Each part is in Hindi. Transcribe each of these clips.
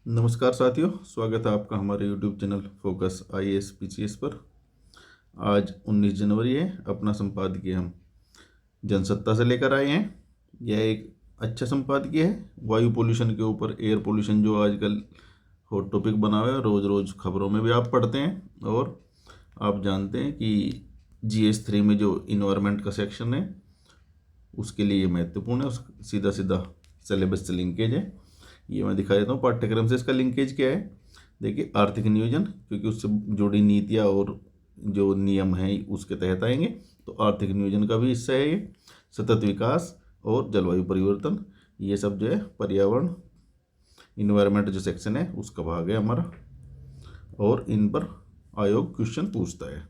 नमस्कार साथियों, स्वागत है आपका हमारे YouTube channel focus IAS PCS पर। आज 19 जनवरी है। अपना संपादकीय हम जनसत्ता से लेकर आए हैं। यह एक अच्छा संपादकीय है वायु पोल्यूशन के ऊपर। एयर पोल्यूशन जो आजकल हॉट टॉपिक बना हुआ है, रोज़ रोज़ खबरों में भी आप पढ़ते हैं। और आप जानते हैं कि GS3 में जो इन्वायरमेंट का सेक्शन है उसके लिए महत्वपूर्ण है। उस सीधा सीधा सिलेबस से लिंकेज है। ये मैं दिखा देता हूँ पाठ्यक्रम से इसका लिंकेज क्या है। देखिए, आर्थिक नियोजन, क्योंकि उससे जुड़ी नीतियाँ और जो नियम हैं उसके तहत आएंगे, तो आर्थिक नियोजन का भी हिस्सा है ये। सतत विकास और जलवायु परिवर्तन, ये सब जो है पर्यावरण इन्वायरमेंट जो सेक्शन है उसका भाग है हमारा। और इन पर आयोग क्वेश्चन पूछता है।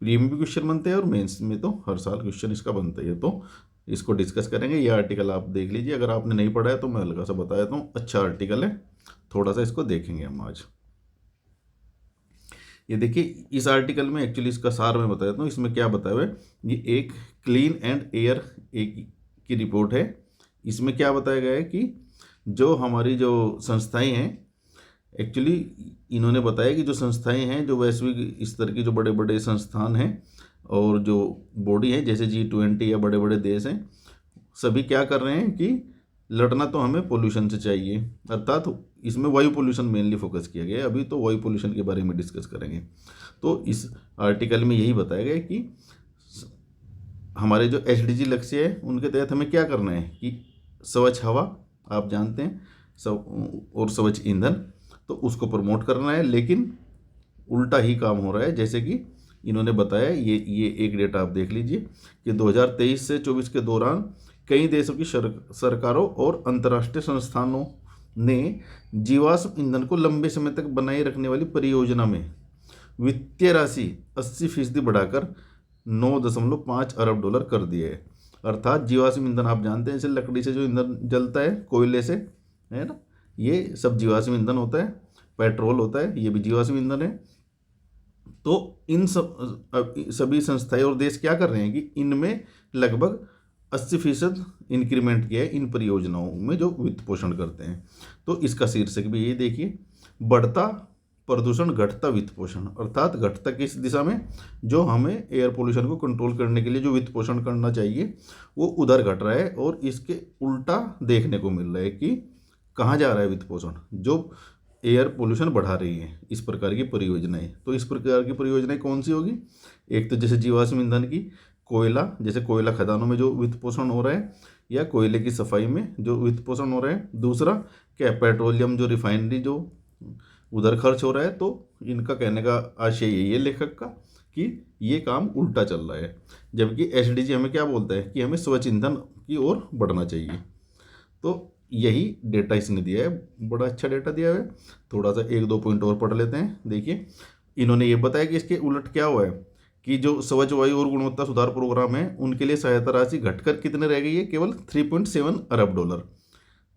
प्री में भी क्वेश्चन बनते हैं और मेंस में तो हर साल क्वेश्चन इसका बनता ही है। तो इसको डिस्कस करेंगे। ये आर्टिकल आप देख लीजिए, अगर आपने नहीं पढ़ा है तो मैं हल्का सा बता देता हूँ। अच्छा आर्टिकल है, थोड़ा सा इसको देखेंगे हम आज। ये देखिए, इस आर्टिकल में एक्चुअली इसका सार मैं बता देता हूँ। इसमें क्या बताया हुआ है, ये एक क्लीन एंड एयर एक की रिपोर्ट है। इसमें क्या बताया गया है कि जो हमारी जो संस्थाएं हैं, एक्चुअली इन्होंने बताया कि जो संस्थाएं हैं, जो वैश्विक स्तर की जो बड़े बड़े संस्थान हैं और जो बॉडी हैं जैसे G20 या बड़े बड़े देश हैं, सभी क्या कर रहे हैं कि लड़ना तो हमें पोल्यूशन से चाहिए। अर्थात इसमें वायु पोल्यूशन मेनली फोकस किया गया है। अभी तो वायु पोल्यूशन के बारे में डिस्कस करेंगे। तो इस आर्टिकल में यही बताया गया है कि हमारे जो SDG लक्ष्य है उनके तहत हमें क्या करना है कि स्वच्छ हवा, आप जानते हैं, सब और स्वच्छ ईंधन, तो उसको प्रमोट करना है। लेकिन उल्टा ही काम हो रहा है। जैसे कि इन्होंने बताया, ये एक डेटा आप देख लीजिए कि 2023 से 24 के दौरान कई देशों की सरकारों और अंतर्राष्ट्रीय संस्थानों ने जीवाश्म ईंधन को लंबे समय तक बनाए रखने वाली परियोजना में वित्तीय राशि 80% बढ़ाकर 9.5 अरब डॉलर कर दिए है। अर्थात जीवाश्म ईंधन आप जानते हैं, जैसे लकड़ी से जो ईंधन जलता है, कोयले से, है ना, ये सब जीवाश्म ईंधन होता है। पेट्रोल होता है, ये भी जीवाश्म ईंधन है। तो इन सभी संस्थाएं और देश क्या कर रहे हैं कि इनमें लगभग 80% इंक्रीमेंट किया है इन परियोजनाओं में जो वित्त पोषण करते हैं। तो इसका शीर्षक भी ये देखिए, बढ़ता प्रदूषण घटता वित्त पोषण। अर्थात घटता किस दिशा में, जो हमें एयर पोल्यूशन को कंट्रोल करने के लिए जो वित्त पोषण करना चाहिए वो उधर घट रहा है। और इसके उल्टा देखने को मिल रहा है कि कहाँ जा रहा है वित्त पोषण, जो एयर पोल्यूशन बढ़ा रही है इस प्रकार की परियोजनाएं। तो इस प्रकार की परियोजनाएं कौन सी होगी? एक तो जैसे जीवाश्म ईंधन की, कोयला, जैसे कोयला खदानों में जो वित्त पोषण हो रहा है, या कोयले की सफाई में जो वित्त पोषण हो रहा है। दूसरा क्या, पेट्रोलियम जो रिफाइनरी जो उधर खर्च हो रहा है। तो इनका कहने का आशय यही है लेखक का कि ये काम उल्टा चल रहा है। जबकि SDG हमें क्या बोलता है कि हमें स्वच्छ ईंधन की ओर बढ़ना चाहिए। तो यही डेटा इसने दिया है, बड़ा अच्छा डेटा दिया है। थोड़ा सा एक दो पॉइंट और पढ़ लेते हैं। देखिए, इन्होंने ये बताया कि इसके उलट क्या हुआ है कि जो स्वच्छ वायु और गुणवत्ता सुधार प्रोग्राम है उनके लिए सहायता राशि घटकर कितने रह गई है, केवल 3.7 अरब डॉलर।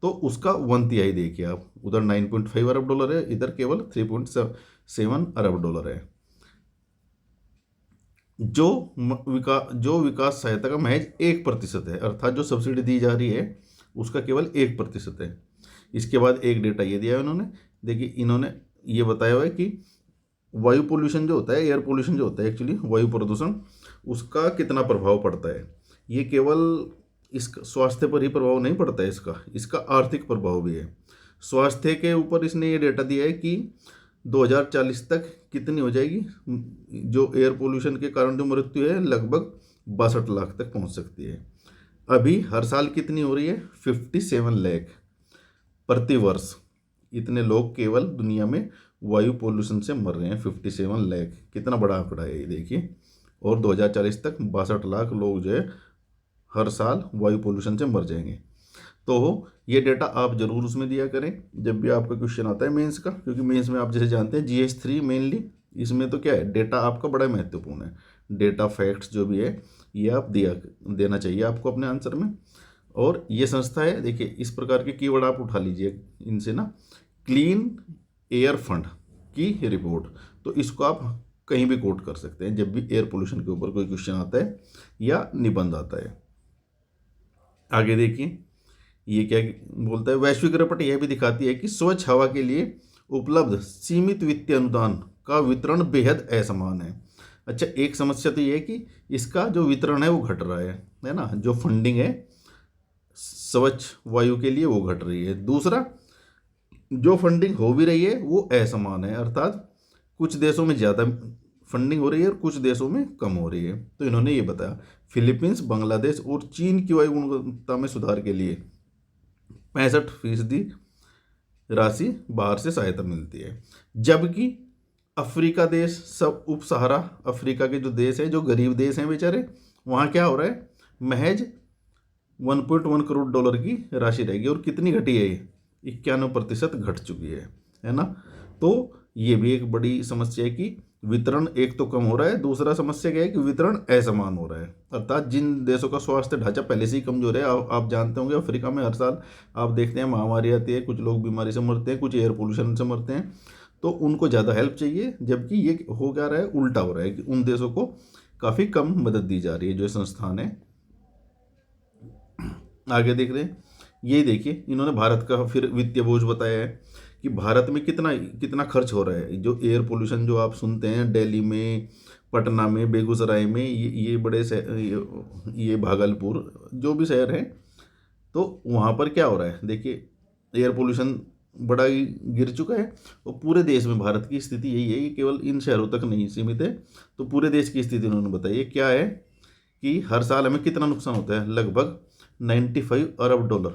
तो उसका 1/3 देखिए आप, उधर 9.5 अरब डॉलर है, इधर केवल 3.7 अरब डॉलर है। जो विकास सहायता का महज 1% है। अर्थात जो सब्सिडी दी जा रही है उसका केवल 1% है। इसके बाद एक डेटा ये दिया है उन्होंने। देखिए, इन्होंने ये बताया हुआ है कि वायु पोल्यूशन जो होता है, एयर पोल्यूशन जो होता है, एक्चुअली वायु प्रदूषण, उसका कितना प्रभाव पड़ता है। ये केवल इस स्वास्थ्य पर ही प्रभाव नहीं पड़ता है, इसका आर्थिक प्रभाव भी है। स्वास्थ्य के ऊपर इसने ये डेटा दिया है कि 2040 तक कितनी हो जाएगी, जो एयर पोल्यूशन के कारण जो मृत्यु है लगभग 62 लाख तक पहुंच सकती है। अभी हर साल कितनी हो रही है, 57 लाख प्रति वर्ष। इतने लोग केवल दुनिया में वायु पोल्यूशन से मर रहे हैं। 57 लाख, कितना बड़ा आंकड़ा है ये देखिए। और 2040 तक 62 लाख लोग जो है हर साल वायु पोल्यूशन से मर जाएंगे। तो ये डेटा आप जरूर उसमें दिया करें जब भी आपका क्वेश्चन आता है मेंस का, क्योंकि मेंस में आप जैसे जानते हैं GS3 मेनली, इसमें तो क्या है, डेटा आपका बड़ा महत्वपूर्ण है। डेटा फैक्ट्स जो भी है ये आप देना चाहिए आपको अपने आंसर में। और ये संस्था है, देखिए इस प्रकार के कीवर्ड आप उठा लीजिए इनसे ना, क्लीन एयर फंड की रिपोर्ट। तो इसको आप कहीं भी कोट कर सकते हैं जब भी एयर पोल्यूशन के ऊपर कोई क्वेश्चन आता है या निबंध आता है। आगे देखिए, ये क्या बोलता है, वैश्विक रिपोर्ट यह भी दिखाती है कि स्वच्छ हवा के लिए उपलब्ध सीमित वित्तीय अनुदान का वितरण बेहद असमान है। अच्छा, एक समस्या तो ये है कि इसका जो वितरण है वो घट रहा है ना, जो फंडिंग है स्वच्छ वायु के लिए वो घट रही है। दूसरा, जो फंडिंग हो भी रही है वो असमान है, अर्थात कुछ देशों में ज़्यादा फंडिंग हो रही है और कुछ देशों में कम हो रही है। तो इन्होंने ये बताया फिलीपींस, बांग्लादेश और चीन की वायु गुणवत्ता में सुधार के लिए 65% राशि बाहर से सहायता मिलती है, जबकि अफ्रीका देश, सब उप सहारा अफ्रीका के जो देश हैं, जो गरीब देश हैं बेचारे, वहाँ क्या हो रहा है, महज 1.1 करोड़ डॉलर की राशि रहेगी। और कितनी घटी है ये, 91% घट चुकी है ना। तो ये भी एक बड़ी समस्या है कि वितरण एक तो कम हो रहा है, दूसरा समस्या क्या है कि वितरण असमान हो रहा है, अर्थात जिन देशों का स्वास्थ्य ढांचा पहले से ही कमजोर है, आप जानते होंगे अफ्रीका में हर साल आप देखते हैं महामारी आती है, कुछ लोग बीमारी से मरते हैं, कुछ एयर पोल्यूशन से मरते हैं, तो उनको ज़्यादा हेल्प चाहिए, जबकि ये हो क्या रहा है, उल्टा हो रहा है कि उन देशों को काफ़ी कम मदद दी जा रही है, जो संस्थान है। आगे देख रहे हैं, यही देखिए इन्होंने भारत का फिर वित्तीय बोझ बताया है कि भारत में कितना कितना खर्च हो रहा है। जो एयर पोल्यूशन जो आप सुनते हैं दिल्ली में, पटना में, बेगूसराय में, ये बड़े ये भागलपुर, जो भी शहर हैं, तो वहाँ पर क्या हो रहा है, देखिए एयर पोल्यूशन बड़ा ही गिर चुका है। और पूरे देश में भारत की स्थिति यही है कि केवल इन शहरों तक नहीं सीमित है, तो पूरे देश की स्थिति उन्होंने बताई है। क्या है कि हर साल हमें कितना नुकसान होता है, लगभग 95 अरब डॉलर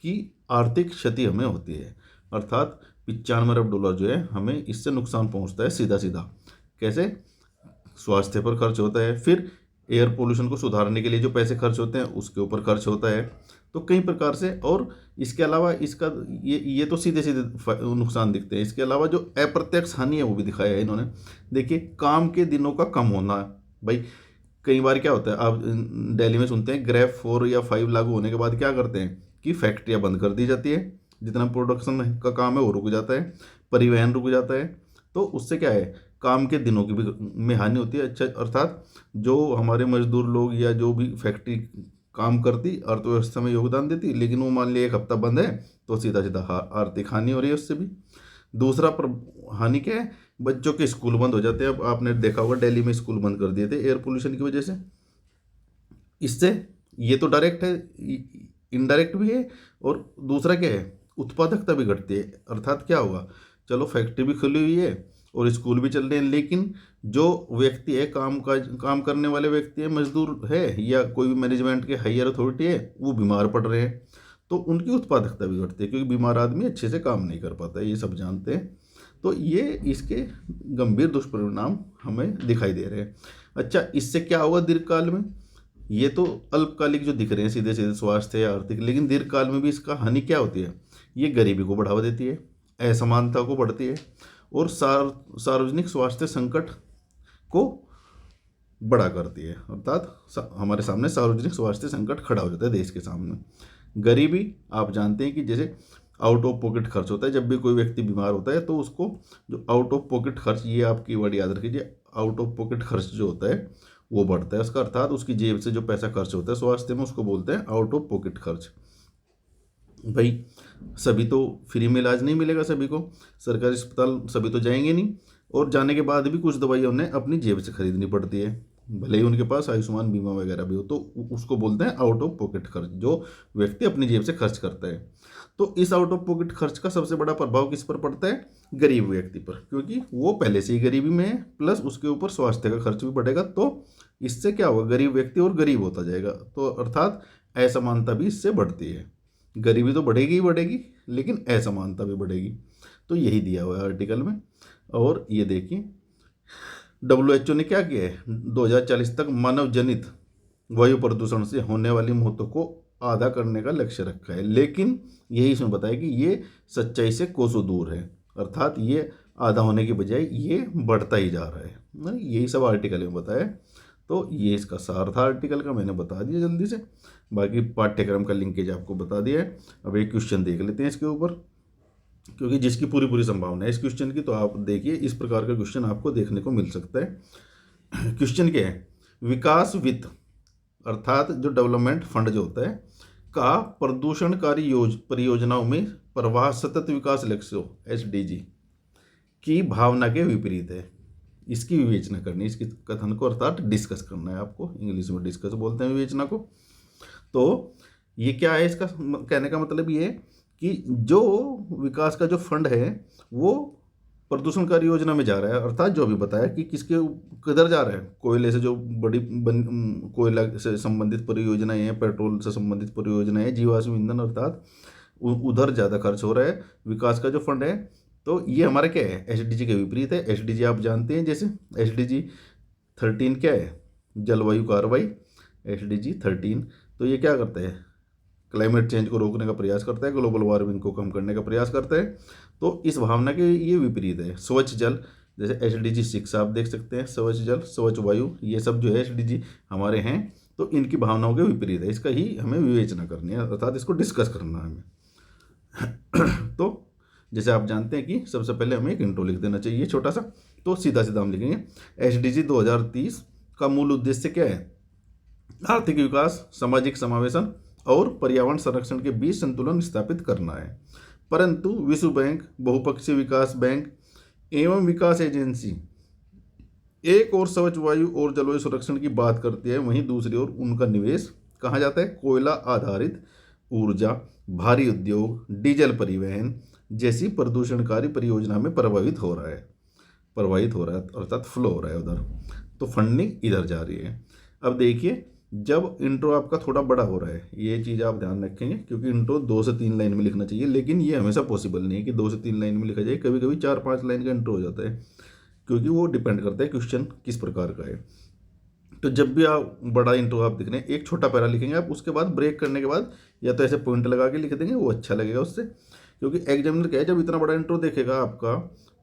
की आर्थिक क्षति हमें होती है, अर्थात 95 अरब डॉलर जो है हमें इससे नुकसान पहुंचता है सीधा सीधा। कैसे, स्वास्थ्य पर खर्च होता है, फिर एयर पोल्यूशन को सुधारने के लिए जो पैसे खर्च होते हैं उसके ऊपर खर्च होता है, तो कई प्रकार से। और इसके अलावा इसका ये तो सीधे सीधे नुकसान दिखते हैं, इसके अलावा जो अप्रत्यक्ष हानि है वो भी दिखाया है इन्होंने। देखिए, काम के दिनों का कम होना, भाई कई बार क्या होता है, आप दिल्ली में सुनते हैं ग्रेफ 4 या 5 लागू होने के बाद क्या करते हैं कि फैक्ट्रियाँ बंद कर दी जाती है, जितना प्रोडक्शन का काम है वो रुक जाता है, परिवहन रुक जाता है, तो उससे क्या है, काम के दिनों की भी में हानि होती है। अच्छा, अर्थात जो हमारे मजदूर लोग या जो भी फैक्ट्री काम करती, अर्थव्यवस्था में योगदान देती, लेकिन वो मान लिया एक हफ्ता बंद है, तो सीधा सीधा आर्थिक हानि हो रही है उससे भी। दूसरा हानि क्या है, बच्चों के स्कूल बंद हो जाते हैं। अब आपने देखा होगा दिल्ली में स्कूल बंद कर दिए थे एयर पोल्यूशन की वजह से। इससे ये तो डायरेक्ट है, इनडायरेक्ट भी है। और दूसरा क्या है, उत्पादकता भी घटती है, अर्थात क्या होगा, चलो फैक्ट्री भी खुली हुई है और स्कूल भी चल रहे हैं, लेकिन जो व्यक्ति है, काम करने वाले व्यक्ति है, मजदूर है, या कोई भी मैनेजमेंट के हायर अथॉरिटी है, वो बीमार पड़ रहे हैं, तो उनकी उत्पादकता भी घटती है, क्योंकि बीमार आदमी अच्छे से काम नहीं कर पाता है, ये सब जानते हैं। तो ये इसके गंभीर दुष्परिणाम हमें दिखाई दे रहे हैं। अच्छा, इससे क्या होगा दीर्घकाल में, ये तो अल्पकालिक जो दिख रहे हैं सीधे सीधे स्वास्थ्य या आर्थिक, लेकिन दीर्घकाल में भी इसका हानि क्या होती है, ये गरीबी को बढ़ावा देती है, असमानता को बढ़ती है, और सार्वजनिक स्वास्थ्य संकट को बड़ा करती है, अर्थात हमारे सामने सार्वजनिक स्वास्थ्य संकट खड़ा हो जाता है देश के सामने। गरीबी आप जानते हैं कि जैसे आउट ऑफ पॉकेट खर्च होता है, जब भी कोई व्यक्ति बीमार होता है तो उसको जो आउट ऑफ पॉकेट खर्च, ये आपकी वर्ड याद रखिए, आउट ऑफ पॉकेट खर्च जो होता है वो बढ़ता है, उसका अर्थात उसकी जेब से जो पैसा खर्च होता है स्वास्थ्य में, उसको बोलते हैं आउट ऑफ पॉकेट खर्च। भाई सभी तो फ्री में इलाज नहीं मिलेगा, सभी को सरकारी अस्पताल सभी तो जाएंगे नहीं, और जाने के बाद भी कुछ दवाइयाँ उन्हें अपनी जेब से खरीदनी पड़ती है, भले ही उनके पास आयुष्मान बीमा वगैरह भी हो, तो उसको बोलते हैं आउट ऑफ पॉकेट खर्च, जो व्यक्ति अपनी जेब से खर्च करता है। तो इस आउट ऑफ पॉकेट खर्च का सबसे बड़ा प्रभाव किस पर पड़ता है, गरीब व्यक्ति पर, क्योंकि वो पहले से ही गरीबी में है, प्लस उसके ऊपर स्वास्थ्य का खर्च भी बढ़ेगा, तो इससे क्या होगा, गरीब व्यक्ति और गरीब होता जाएगा, तो अर्थात असमानता भी इससे बढ़ती है। गरीबी तो बढ़ेगी ही बढ़ेगी, लेकिन असमानता भी बढ़ेगी। तो यही दिया हुआ है आर्टिकल में। और ये देखिए WHO ने क्या किया है, 2040 तक मानव जनित वायु प्रदूषण से होने वाली मौतों को आधा करने का लक्ष्य रखा है, लेकिन यही इसमें बताया कि ये सच्चाई से कोसों दूर है, अर्थात ये आधा होने की बजाय ये बढ़ता ही जा रहा है। यही सब आर्टिकल में बताया। तो ये इसका सार था आर्टिकल का, मैंने बता दिया जल्दी से, बाकी पाठ्यक्रम का लिंकेज आपको बता दिया है। अब एक क्वेश्चन देख लेते हैं इसके ऊपर, क्योंकि जिसकी पूरी पूरी संभावना है इस क्वेश्चन की, तो आप देखिए इस प्रकार का क्वेश्चन आपको देखने को मिल सकता है। क्वेश्चन क्या है, विकास वित्त अर्थात जो डेवलपमेंट फंड जो होता है, का प्रदूषणकारी परियोजनाओं में प्रवाह सतत विकास लक्ष्यों SDG की भावना के विपरीत है। इसकी विवेचना करनी, इसके कथन को अर्थात डिस्कस करना है आपको, इंग्लिश में डिस्कस बोलते हैं विवेचना को। तो ये क्या है, इसका कहने का मतलब ये है कि जो विकास का जो फंड है वो प्रदूषणकारी योजना में जा रहा है, अर्थात जो भी बताया कि किसके किधर जा रहा है, कोयले से जो बड़ी कोयला से संबंधित परियोजनाएं हैं, पेट्रोल से संबंधित परियोजनाएं हैं, जीवाश्म ईंधन, अर्थात उधर ज़्यादा खर्च हो रहा है विकास का जो फंड है। तो ये हमारा क्या है, SDG के विपरीत है। SDG आप जानते हैं, जैसे SDG 13 क्या है, जलवायु कार्रवाई SDG 13। तो ये क्या करता है, क्लाइमेट चेंज को रोकने का प्रयास करता है, ग्लोबल वार्मिंग को कम करने का प्रयास करता है। तो इस भावना के ये विपरीत है। स्वच्छ जल जैसे SDG 6 आप देख सकते हैं, स्वच्छ जल, स्वच्छ वायु, ये सब जो है SDG हमारे हैं, तो इनकी भावनाओं के विपरीत है। इसका ही हमें विवेचना करनी है, अर्थात इसको डिस्कस करना है हमें। तो जैसे आप जानते हैं कि सबसे पहले हमें एक इंट्रो लिख देना चाहिए छोटा सा। तो सीधा सीधा हम लिखेंगे SDG 2030 का मूल उद्देश्य क्या है, आर्थिक विकास, सामाजिक समावेशन और पर्यावरण संरक्षण के बीच संतुलन स्थापित करना है। परंतु विश्व बैंक, बहुपक्षीय विकास बैंक एवं विकास एजेंसी एक और स्वच्छ वायु और जलवायु संरक्षण की बात करती है, वहीं दूसरी ओर उनका निवेश कहाँ जाता है, कोयला आधारित ऊर्जा, भारी उद्योग, डीजल परिवहन जैसी प्रदूषणकारी परियोजना में प्रभावित हो रहा है, अर्थात फ्लो हो रहा है उधर। तो फंडिंग इधर जा रही है। अब देखिए, जब इंट्रो आपका थोड़ा बड़ा हो रहा है, ये चीज़ आप ध्यान रखेंगे, क्योंकि इंट्रो 2 से 3 लाइन में लिखना चाहिए, लेकिन ये हमेशा पॉसिबल नहीं है कि 2 से 3 लाइन में लिखा जाए। कभी कभी 4-5 लाइन का इंट्रो हो जाता है, क्योंकि वो डिपेंड करता है क्वेश्चन किस प्रकार का है। तो जब भी आप बड़ा इंट्रो आप लिख रहे हैं, एक छोटा पैरा लिखेंगे आप, उसके बाद ब्रेक करने के बाद या तो ऐसे पॉइंट लगा के लिख देंगे, वो अच्छा लगेगा उससे। क्योंकि एग्जामिनर क्या है, जब इतना बड़ा इंट्रो देखेगा आपका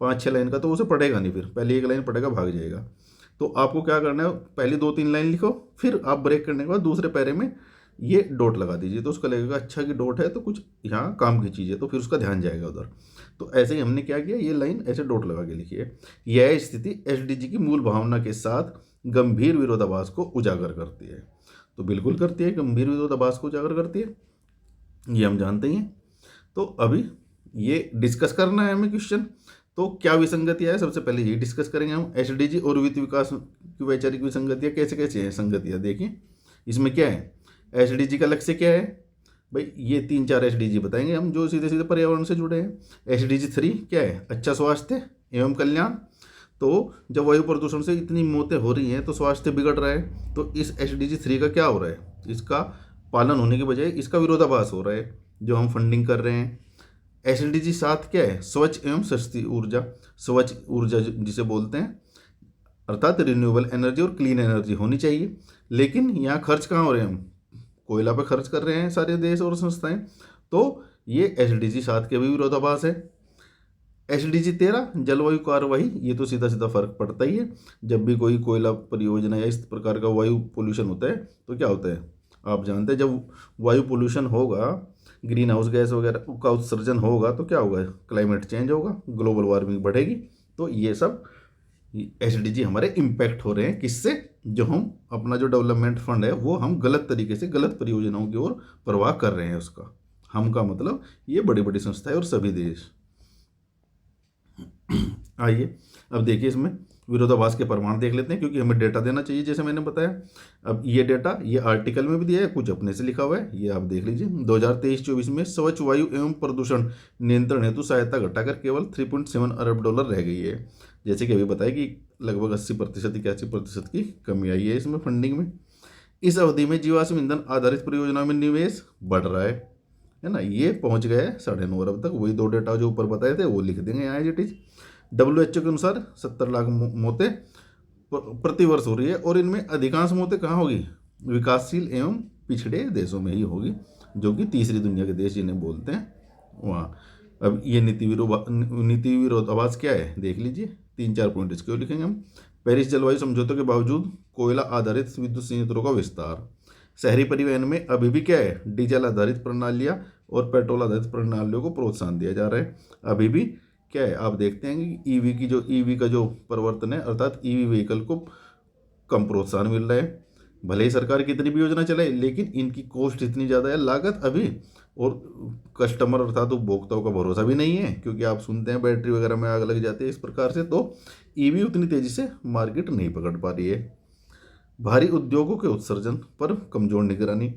5-6 लाइन का, तो उसे पढ़ेगा नहीं, फिर पहले एक लाइन पढ़ेगा, भाग जाएगा। तो आपको क्या करना है, पहली 2-3 लाइन लिखो, फिर आप ब्रेक करने के बाद दूसरे पैरे में ये डॉट लगा दीजिए, तो उसका लगेगा अच्छा कि डॉट है तो कुछ यहाँ काम की चीज़ है, तो फिर उसका ध्यान जाएगा उधर। तो ऐसे ही हमने क्या किया, ये लाइन ऐसे डॉट लगा के लिखी है। यह स्थिति SDG की मूल भावना के साथ गंभीर विरोधाभास को उजागर करती है। तो बिल्कुल करती है, गंभीर विरोधाभास को उजागर करती है, ये हम जानते ही हैं। तो अभी ये डिस्कस करना है हमें क्वेश्चन। तो क्या विसंगतियाँ है, सबसे पहले ये डिस्कस करेंगे हम। SDG और वित्त विकास की वैचारिक विसंगतियाँ कैसे कैसे हैं संगतियाँ, देखिए इसमें क्या है। SDG का लक्ष्य क्या है भाई, ये 3-4 SDG बताएंगे हम जो सीधे सीधे पर्यावरण से जुड़े हैं। SDG 3 क्या है, अच्छा स्वास्थ्य एवं कल्याण। तो जब वायु प्रदूषण से इतनी मौतें हो रही हैं तो स्वास्थ्य बिगड़ रहा है, तो इस SDG 3 का क्या हो रहा है, इसका पालन होने के बजाय इसका विरोधाभास हो रहा है जो हम फंडिंग कर रहे हैं। SDG 7 क्या है, स्वच्छ एवं सस्ती ऊर्जा, स्वच्छ ऊर्जा जिसे बोलते हैं, अर्थात रिन्यूएबल एनर्जी और क्लीन एनर्जी होनी चाहिए। लेकिन यहाँ खर्च कहाँ हो रहे हैं, हम कोयला पे खर्च कर रहे हैं सारे देश और संस्थाएं। तो ये SDG 7 के भी विरोधाभास है। SDG 13 जलवायु कार्रवाई, ये तो सीधा सीधा फर्क पड़ता ही है। जब भी कोई कोयला परियोजना या इस प्रकार का वायु पोल्यूशन होता है तो क्या होता है, आप जानते हैं, जब वायु पोल्यूशन होगा, ग्रीन हाउस गैस वगैरह का उत्सर्जन होगा, तो क्या होगा, क्लाइमेट चेंज होगा, ग्लोबल वार्मिंग बढ़ेगी। तो ये सब SDG हमारे इम्पैक्ट हो रहे हैं किससे, जो हम अपना जो डेवलपमेंट फंड है वो हम गलत तरीके से गलत परियोजनाओं की ओर प्रवाह कर रहे हैं उसका। हम का मतलब ये बड़ी बड़ी संस्थाएं और सभी देश। आइए अब देखिए, इसमें विरोधाभास के प्रमाण देख लेते हैं, क्योंकि हमें डेटा देना चाहिए जैसे मैंने बताया। अब ये डेटा ये आर्टिकल में भी दिया है, कुछ अपने से लिखा हुआ है, ये आप देख लीजिए। 2023-24 में स्वच्छ वायु एवं प्रदूषण नियंत्रण हेतु सहायता घटाकर केवल $3.7 अरब रह गई है। जैसे कि अभी बताया कि लगभग 80% 81% की कमी आई है इसमें फंडिंग में। इस अवधि में जीवाश्म ईंधन आधारित परियोजनाओं में निवेश बढ़ रहा है ना, ये पहुंच गए 9.5 अरब तक। वही 2 डेटा जो ऊपर बताए थे वो लिख देंगे यहाँ एज इट इज। WHO के अनुसार 70 लाख मौतें प्रतिवर्ष हो रही है, और इनमें अधिकांश मौतें कहाँ होगी, विकासशील एवं पिछड़े देशों में ही होगी, जो कि तीसरी दुनिया के देश जिन्हें बोलते हैं वहाँ। अब ये नीति विरोधाभास क्या है देख लीजिए, 3-4 पॉइंट इसके लिखेंगे हम। पेरिस जलवायु समझौतों के बावजूद कोयला आधारित विद्युत संयंत्रों का विस्तार। शहरी परिवहन में अभी भी क्या है, डीजल आधारित प्रणालियाँ और पेट्रोल आधारित प्रणालियों को प्रोत्साहन दिया जा रहा है। अभी भी क्या है, आप देखते हैं कि ईवी का जो परिवर्तन है, अर्थात ईवी व्हीकल को कम प्रोत्साहन मिल रहा है। भले ही सरकार कितनी भी योजना चलाए, लेकिन इनकी कॉस्ट इतनी ज़्यादा है, लागत अभी, और कस्टमर अर्थात उपभोक्ताओं का भरोसा भी नहीं है, क्योंकि आप सुनते हैं बैटरी वगैरह में आग लग जाती है इस प्रकार से। तो ईवी उतनी तेज़ी से मार्केट नहीं पकड़ पा रही है। भारी उद्योगों के उत्सर्जन पर कमजोर निगरानी,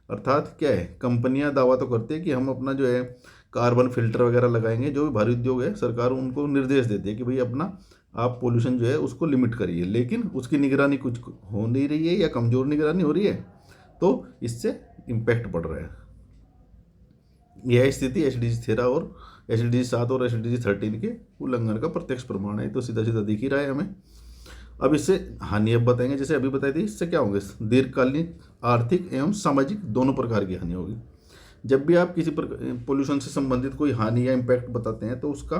अर्थात क्या है, कंपनियां दावा तो करती है कि हम अपना जो है कार्बन फिल्टर वगैरह लगाएंगे, जो भी भारी उद्योग है सरकार उनको निर्देश देती है कि भाई अपना आप पोल्यूशन जो है उसको लिमिट करिए, लेकिन उसकी निगरानी कुछ हो नहीं रही है या कमज़ोर निगरानी हो रही है, तो इससे इम्पैक्ट पड़ रहा है। यह स्थिति एच.डी.जी 13 और एच.डी.जी 7 और एच.डी.जी 13 के उल्लंघन का प्रत्यक्ष प्रमाण है। तो सीधा सीधा दिख ही रहा है हमें। अब इससे हानि अब बताएंगे, जैसे अभी बताई थी, इससे क्या होंगे, दीर्घकालीन आर्थिक एवं सामाजिक दोनों प्रकार की हानि होगी। जब भी आप किसी पोल्यूशन से संबंधित कोई हानि या इम्पैक्ट बताते हैं, तो उसका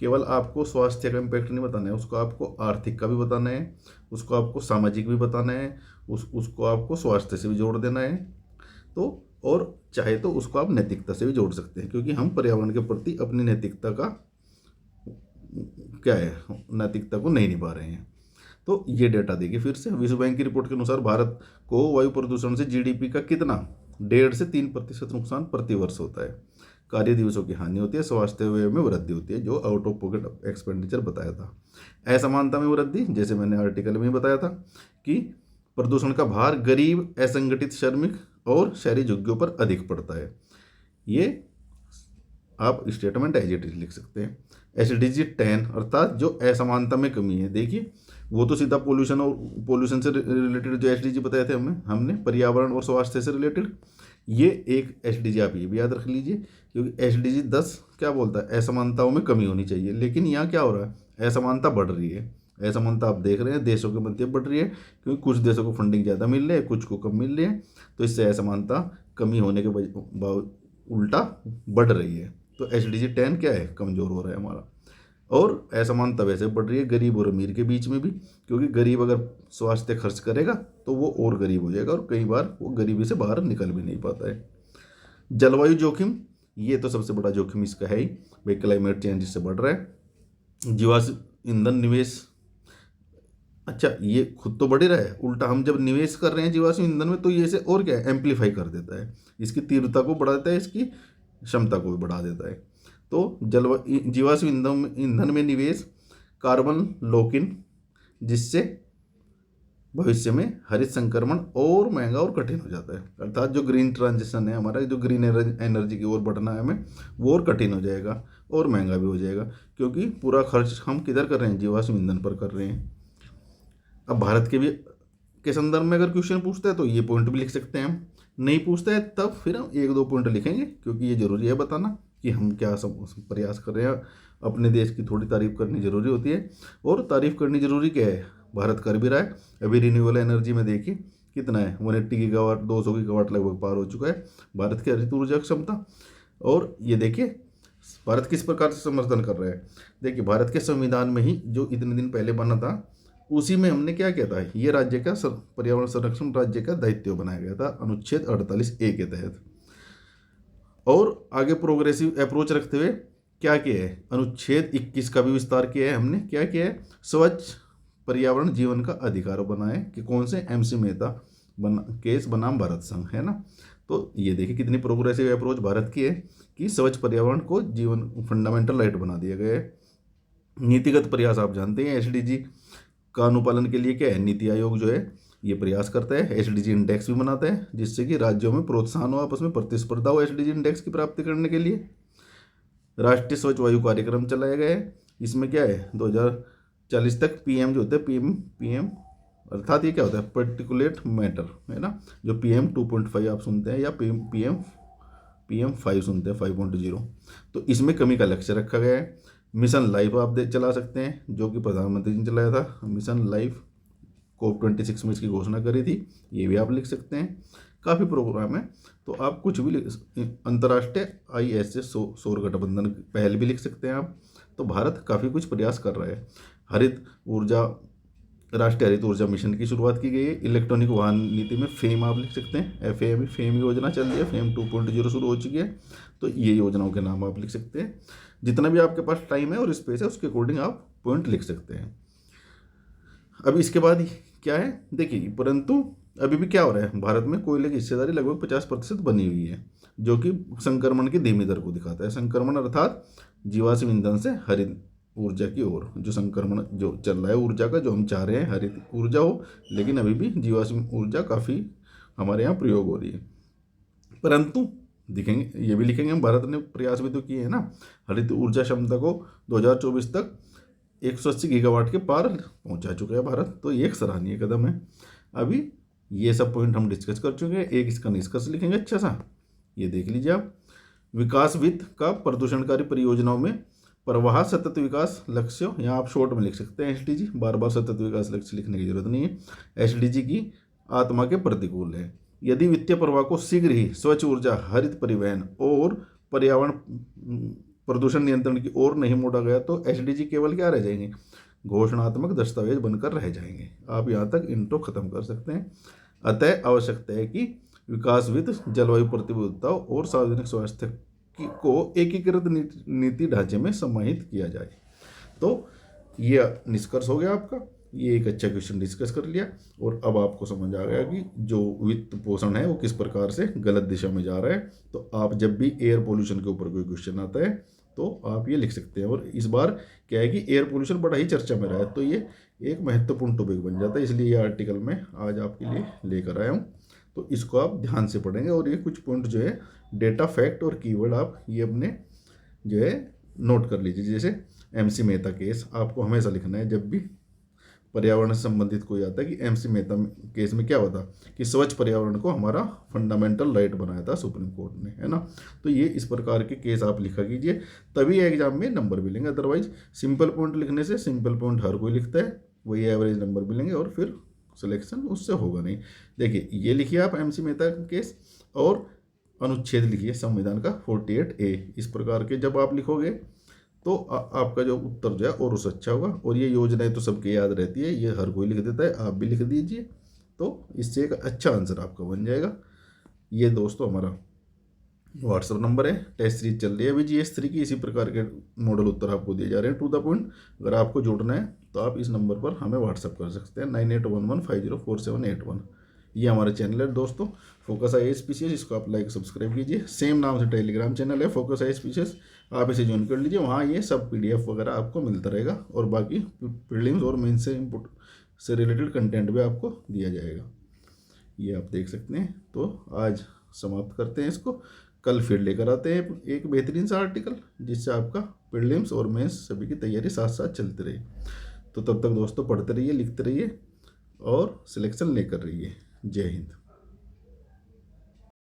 केवल आपको स्वास्थ्य का इम्पैक्ट नहीं बताना है, उसको आपको आर्थिक का भी बताना है, उसको आपको सामाजिक भी बताना है, उसको आपको स्वास्थ्य से भी जोड़ देना है। तो और चाहे तो उसको आप नैतिकता से भी जोड़ सकते हैं, क्योंकि हम पर्यावरण के प्रति अपनी नैतिकता का क्या है, नैतिकता को नहीं निभा रहे हैं। तो ये डेटा देखिए फिर से, विश्व बैंक की रिपोर्ट के अनुसार भारत को वायु प्रदूषण से जीडीपी का कितना 1.5 से 3% नुकसान प्रति वर्ष होता है। कार्य दिवसों की हानि होती है, स्वास्थ्य व्यय में वृद्धि होती है, जो आउट ऑफ पॉकेट एक्सपेंडिचर बताया था। असमानता में वृद्धि, जैसे मैंने आर्टिकल में बताया था कि प्रदूषण का भार गरीब, असंगठित श्रमिक और शहरी झुग्गियों पर अधिक पड़ता है। ये आप स्टेटमेंट एज इट इज लिख सकते हैं। एच.डी.जी 10 अर्थात जो असमानता में कमी है, देखिए वो तो सीधा पोल्यूशन और पोल्यूशन से रिलेटेड जो एच.डी.जी बताए थे हमने पर्यावरण और स्वास्थ्य से रिलेटेड, ये एक एच.डी.जी आप ये भी याद रख लीजिए, क्योंकि एच.डी.जी 10 क्या बोलता है, असमानताओं में कमी होनी चाहिए, लेकिन यहाँ क्या हो रहा है, असमानता बढ़ रही है। असमानता आप देख रहे हैं देशों के मध्य बढ़ रही है, क्योंकि कुछ देशों को फंडिंग ज़्यादा मिल रही है, कुछ को कम मिल रही है, तो इससे असमानता कमी होने के उल्टा बढ़ रही है। तो एच.डी.जी 10 क्या है, कमज़ोर हो रहा है हमारा। और असमानता वैसे बढ़ रही है गरीब और अमीर के बीच में भी, क्योंकि गरीब अगर स्वास्थ्य खर्च करेगा तो वो और गरीब हो जाएगा, और कई बार वो गरीबी से बाहर निकल भी नहीं पाता है। जलवायु जोखिम, ये तो सबसे बड़ा जोखिम इसका है ही भाई, क्लाइमेट चेंज इससे बढ़ रहा है। जीवाश्म ईंधन निवेश, अच्छा ये खुद तो बढ़ ही रहा है, उल्टा हम जब निवेश कर रहे हैं जीवाश्म ईंधन में, तो ये इसे और क्या है, एम्पलीफाई कर देता है, इसकी तीव्रता को बढ़ा देता है, इसकी क्षमता को भी बढ़ा देता है। तो जीवाश्म ईंधन में निवेश कार्बन लॉक इन, जिससे भविष्य में हरित संक्रमण और महंगा और कठिन हो जाता है, अर्थात जो ग्रीन ट्रांजिशन है हमारा, जो ग्रीन एनर्जी की ओर बढ़ना है हमें, वो और कठिन हो जाएगा और महंगा भी हो जाएगा, क्योंकि पूरा खर्च हम किधर कर रहे हैं, जीवाश्म ईंधन पर कर रहे हैं। अब भारत के संदर्भ में अगर क्वेश्चन पूछता है तो ये पॉइंट भी लिख सकते हैं हम, नहीं पूछता है तब फिर हम 1-2 पॉइंट लिखेंगे, क्योंकि ये जरूरी है बताना कि हम क्या सब प्रयास कर रहे हैं। अपने देश की थोड़ी तारीफ करनी जरूरी होती है, और तारीफ करनी जरूरी क्या है, भारत कर भी रहा है। अभी रिन्यूएबल एनर्जी में देखिए कितना है, 180 गीगावाट 200 गीगावाट लगभग पार हो चुका है भारत की हरित ऊर्जा क्षमता। और ये देखिए भारत किस प्रकार से समर्थन कर रहा है। देखिए भारत के संविधान में ही जो इतने दिन पहले बना था, उसी में हमने क्या किया था, ये राज्य का पर्यावरण संरक्षण राज्य का दायित्व बनाया गया था अनुच्छेद 48A के तहत। और आगे प्रोग्रेसिव अप्रोच रखते हुए क्या किया है, अनुच्छेद 21 का भी विस्तार किया है हमने। क्या किया है, स्वच्छ पर्यावरण जीवन का अधिकार बनाए, कि कौन से, MC मेहता केस बनाम भारत संघ, है ना। तो ये देखिए कितनी प्रोग्रेसिव अप्रोच भारत की है, कि स्वच्छ पर्यावरण को जीवन फंडामेंटल राइट बना दिया गया है। नीतिगत प्रयास आप जानते हैं, एच.डी.जी का अनुपालन के लिए क्या है, नीति आयोग जो है ये प्रयास करता है, एच.डी.जी इंडेक्स भी बनाता है, जिससे कि राज्यों में प्रोत्साहन हो, आपस में प्रतिस्पर्धा हो एच.डी.जी इंडेक्स की प्राप्ति करने के लिए। राष्ट्रीय स्वच्छ वायु कार्यक्रम चलाया गया है, इसमें क्या है 2040 तक PM जो होता है, PM अर्थात ये क्या होता है, पर्टिकुलेट मैटर, है ना, जो PM 2.5 आप सुनते हैं, या PM 5 सुनते हैं, 5.0, तो इसमें कमी का लक्ष्य रखा गया है। मिशन लाइफ आप चला सकते हैं, जो कि प्रधानमंत्री जी ने चलाया था, मिशन लाइफ COP26 में इसकी घोषणा करी थी, ये भी आप लिख सकते हैं। काफ़ी प्रोग्राम है, तो आप कुछ भी अंतर्राष्ट्रीय ISS सौर गठबंधन पहल भी लिख सकते हैं आप। तो भारत काफ़ी कुछ प्रयास कर रहा है। हरित ऊर्जा, राष्ट्रीय हरित ऊर्जा मिशन की शुरुआत की गई है। इलेक्ट्रॉनिक वाहन नीति में फेम आप लिख सकते हैं, फेम योजना चल रही है, फेम 2.0 शुरू हो चुकी है, तो ये योजनाओं के नाम आप लिख सकते हैं। जितना भी आपके पास टाइम है और स्पेस है, उसके अकॉर्डिंग आप पॉइंट लिख सकते हैं। अब इसके बाद क्या है देखिए, परंतु अभी भी क्या हो रहा है, भारत में कोयले की हिस्सेदारी लगभग 50% बनी हुई है, जो कि संक्रमण की धीमी दर को दिखाता है। संक्रमण अर्थात जीवाश्म ईंधन से हरित ऊर्जा की ओर जो संक्रमण जो चल रहा है ऊर्जा का, जो हम चाह रहे हैं हरित ऊर्जा हो, लेकिन अभी भी जीवाश्म ऊर्जा काफ़ी हमारे यहाँ प्रयोग हो रही है। परंतु दिखेंगे, ये भी लिखेंगे हम, भारत ने प्रयास भी तो किए हैं ना, हरित ऊर्जा क्षमता को 2024 तक 180 गीगावाट के पार पहुंचा चुका है भारत, तो ये एक सराहनीय कदम है। अभी ये सब पॉइंट हम डिस्कस कर चुके हैं, एक इसका निष्कर्ष लिखेंगे अच्छा सा, ये देख लीजिए आप। विकास वित्त का प्रदूषणकारी परियोजनाओं में प्रवाह सतत विकास लक्ष्यों, यहाँ आप शॉर्ट में लिख सकते हैं एसडीजी, बार बार सतत विकास लक्ष्य लिखने की जरूरत नहीं है। एसडीजी की आत्मा के प्रतिकूल है। यदि वित्तीय प्रवाह को शीघ्र ही स्वच्छ ऊर्जा, हरित परिवहन और पर्यावरण प्रदूषण नियंत्रण की ओर नहीं मोड़ा गया तो एसडीजी केवल क्या रह जाएंगे, घोषणात्मक दस्तावेज बनकर रह जाएंगे। आप यहाँ तक इंट्रो खत्म कर सकते हैं। अतः आवश्यकता है कि विकास वित्त, जलवायु प्रतिबद्धता और सार्वजनिक स्वास्थ्य को एकीकृत नीति ढांचे में समाहित किया जाए। तो ये निष्कर्ष हो गया आपका, ये एक अच्छा क्वेश्चन डिस्कस कर लिया, और अब आपको समझ आ गया कि जो वित्त पोषण है वो किस प्रकार से गलत दिशा में जा रहा है। तो आप जब भी एयर पोल्यूशन के ऊपर कोई क्वेश्चन आता है तो आप ये लिख सकते हैं। और इस बार क्या है कि एयर पोल्यूशन बड़ा ही चर्चा में रहा है, तो ये एक महत्वपूर्ण टॉपिक बन जाता है, इसलिए ये आर्टिकल मैं आज आपके लिए लेकर आया हूँ। तो इसको आप ध्यान से पढ़ेंगे, और ये कुछ पॉइंट जो है डेटा, फैक्ट और कीवर्ड आप ये अपने जो है नोट कर लीजिए। जैसे एमसी मेहता केस आपको हमेशा लिखना है जब भी पर्यावरण से संबंधित कोई आता है, कि एमसी मेहता केस में क्या होता कि स्वच्छ पर्यावरण को हमारा फंडामेंटल राइट बनाया था सुप्रीम कोर्ट ने, है ना। तो ये इस प्रकार के केस आप लिखा कीजिए, तभी एग्जाम में नंबर मिलेंगे। अदरवाइज सिंपल पॉइंट लिखने से, सिंपल पॉइंट हर कोई लिखता है, वही एवरेज नंबर मिलेंगे और फिर सिलेक्शन उससे होगा नहीं। देखिए ये लिखिए आप एमसी मेहता केस, और अनुच्छेद लिखिए संविधान का 48A। इस प्रकार के जब आप लिखोगे तो आपका जो उत्तर जो है और उससे अच्छा होगा। और ये योजनाएं तो सबके याद रहती है, ये हर कोई लिख देता है, आप भी लिख दीजिए, तो इससे एक अच्छा आंसर आपका बन जाएगा। ये दोस्तों हमारा व्हाट्सअप नंबर है, टेस्ट सीरीज चल रही है अभी GS3 की, इसी प्रकार के मॉडल उत्तर आपको दिए जा रहे हैं टू द पॉइंट। अगर आपको जुड़ना है तो आप इस नंबर पर हमें व्हाट्सअप कर सकते हैं 9811504781। ये हमारा चैनल है दोस्तों, फोकस IAS इसको आप लाइक सब्सक्राइब कीजिए। सेम नाम से टेलीग्राम चैनल है फोकस IAS, आप इसे ज्वाइन कर लीजिए, वहाँ ये सब PDF वगैरह आपको मिलता रहेगा, और बाकी प्रीलिम्स और मेंस से इनपुट से रिलेटेड कंटेंट भी आपको दिया जाएगा, ये आप देख सकते हैं। तो आज समाप्त करते हैं इसको, कल फिर लेकर आते हैं एक बेहतरीन सा आर्टिकल, जिससे आपका प्रीलिम्स और मेंस सभी की तैयारी साथ साथ चलती रही। तो तब तक दोस्तों पढ़ते रहिए, लिखते रहिए और सिलेक्शन लेकर रहिए। जय हिंद।